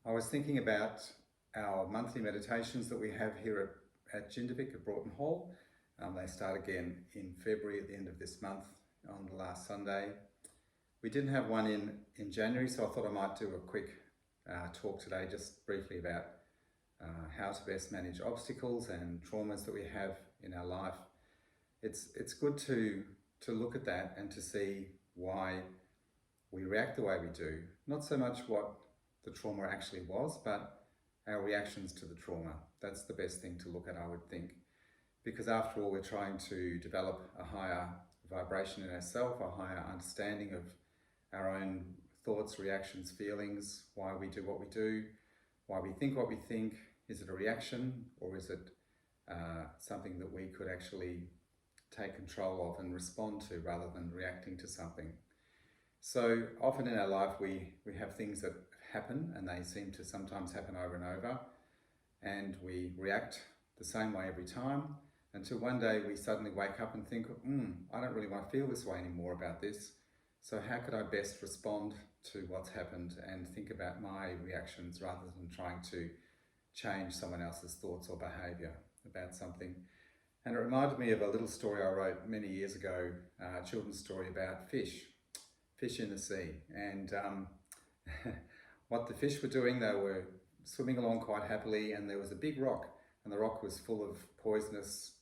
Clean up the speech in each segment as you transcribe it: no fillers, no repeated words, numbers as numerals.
I was thinking about our monthly meditations that we have here at Jindavik at Broughton Hall. They start again in February at the end of this month on the last Sunday. We didn't have one in January, so I thought I might do a quick talk today just briefly about how to best manage obstacles and traumas that we have in our life. It's good to look at that and to see why we react the way we do. Not so much what the trauma actually was, but our reactions to the trauma. That's the best thing to look at, I would think. Because after all, we're trying to develop a higher vibration in ourselves, a higher understanding of our own thoughts, reactions, feelings, why we do what we do, why we think what we think. Is it a reaction, or is it something that we could actually take control of and respond to rather than reacting to something? So often in our life we have things that happen, and they seem to sometimes happen over and over, and we react the same way every time until one day we suddenly wake up and think, I don't really want to feel this way anymore about this. So how could I best respond to what's happened and think about my reactions rather than trying to change someone else's thoughts or behaviour about something? And it reminded me of a little story I wrote many years ago, a children's story about fish in the sea. And what the fish were doing, they were swimming along quite happily, and there was a big rock, and the rock was full of poisonous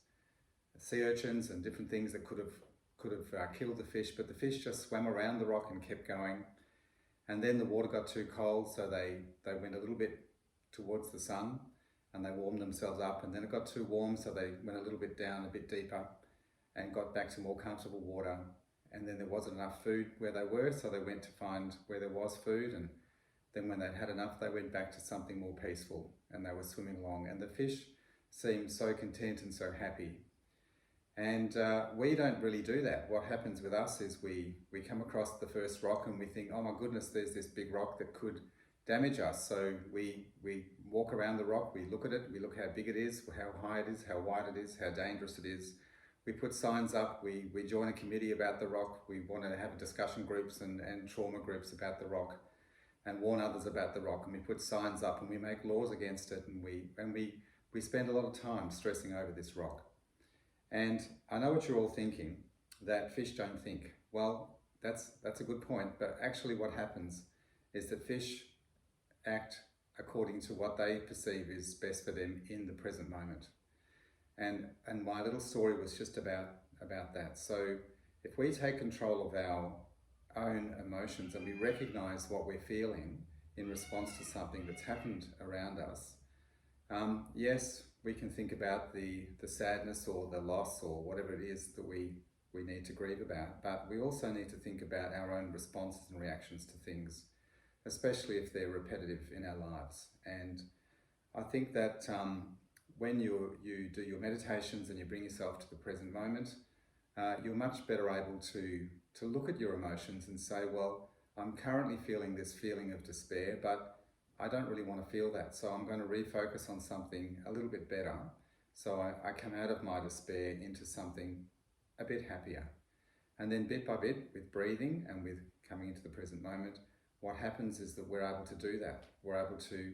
sea urchins and different things that could have killed the fish, but the fish just swam around the rock and kept going. And then the water got too cold, so they went a little bit towards the sun and they warmed themselves up, and then it got too warm, so they went a little bit down, a bit deeper, and got back to more comfortable water. And then there wasn't enough food where they were, so they went to find where there was food, and then when they'd had enough, they went back to something more peaceful, and they were swimming along, and the fish seemed so content and so happy. And we don't really do that. What happens with us is we come across the first rock and we think, oh my goodness, there's this big rock that could damage us. So we walk around the rock, we look at it, we look how big it is, how high it is, how wide it is, how dangerous it is. We put signs up, we join a committee about the rock, we want to have discussion groups and trauma groups about the rock and warn others about the rock, and we put signs up and we make laws against it, and we spend a lot of time stressing over this rock. And I know what you're all thinking, that fish don't think. Well, that's a good point, but actually what happens is that fish act according to what they perceive is best for them in the present moment. And my little story was just about that. So if we take control of our own emotions and we recognize what we're feeling in response to something that's happened around us, yes, we can think about the sadness or the loss or whatever it is that we need to grieve about, but we also need to think about our own responses and reactions to things, especially if they're repetitive in our lives. And I think that when you do your meditations and you bring yourself to the present moment, you're much better able to look at your emotions and say, well, I'm currently feeling this feeling of despair, but I don't really want to feel that, so I'm going to refocus on something a little bit better, so I come out of my despair into something a bit happier. And then bit by bit, with breathing and with coming into the present moment, what happens is that we're able to do that. We're able to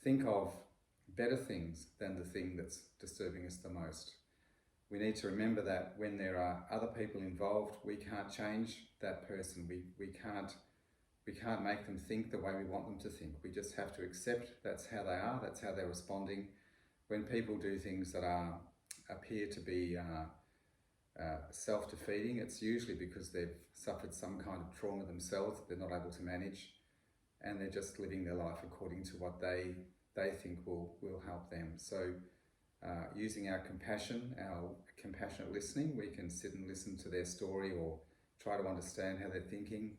think of better things than the thing that's disturbing us the most. We need to remember that when there are other people involved, we can't change that person. We can't make them think the way we want them to think. We just have to accept that's how they are, that's how they're responding. When people do things that appear to be self-defeating, it's usually because they've suffered some kind of trauma themselves that they're not able to manage, and they're just living their life according to what they think will help them. So using our compassion, our compassionate listening, we can sit and listen to their story or try to understand how they're thinking,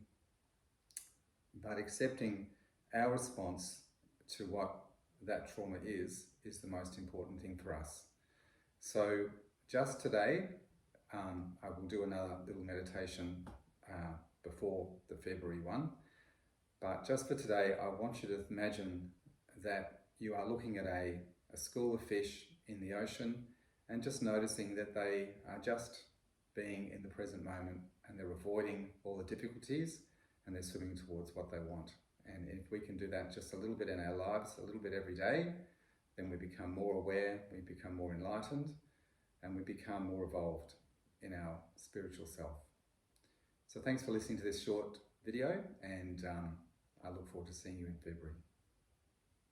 but accepting our response to what that trauma is the most important thing for us. So just today, I will do another little meditation before the February one, but just for today, I want you to imagine that you are looking at a school of fish in the ocean and just noticing that they are just being in the present moment and they're avoiding all the difficulties and they're swimming towards what they want. And if we can do that just a little bit in our lives, a little bit every day, then we become more aware, we become more enlightened, and we become more evolved in our spiritual self. So thanks for listening to this short video, and I look forward to seeing you in February.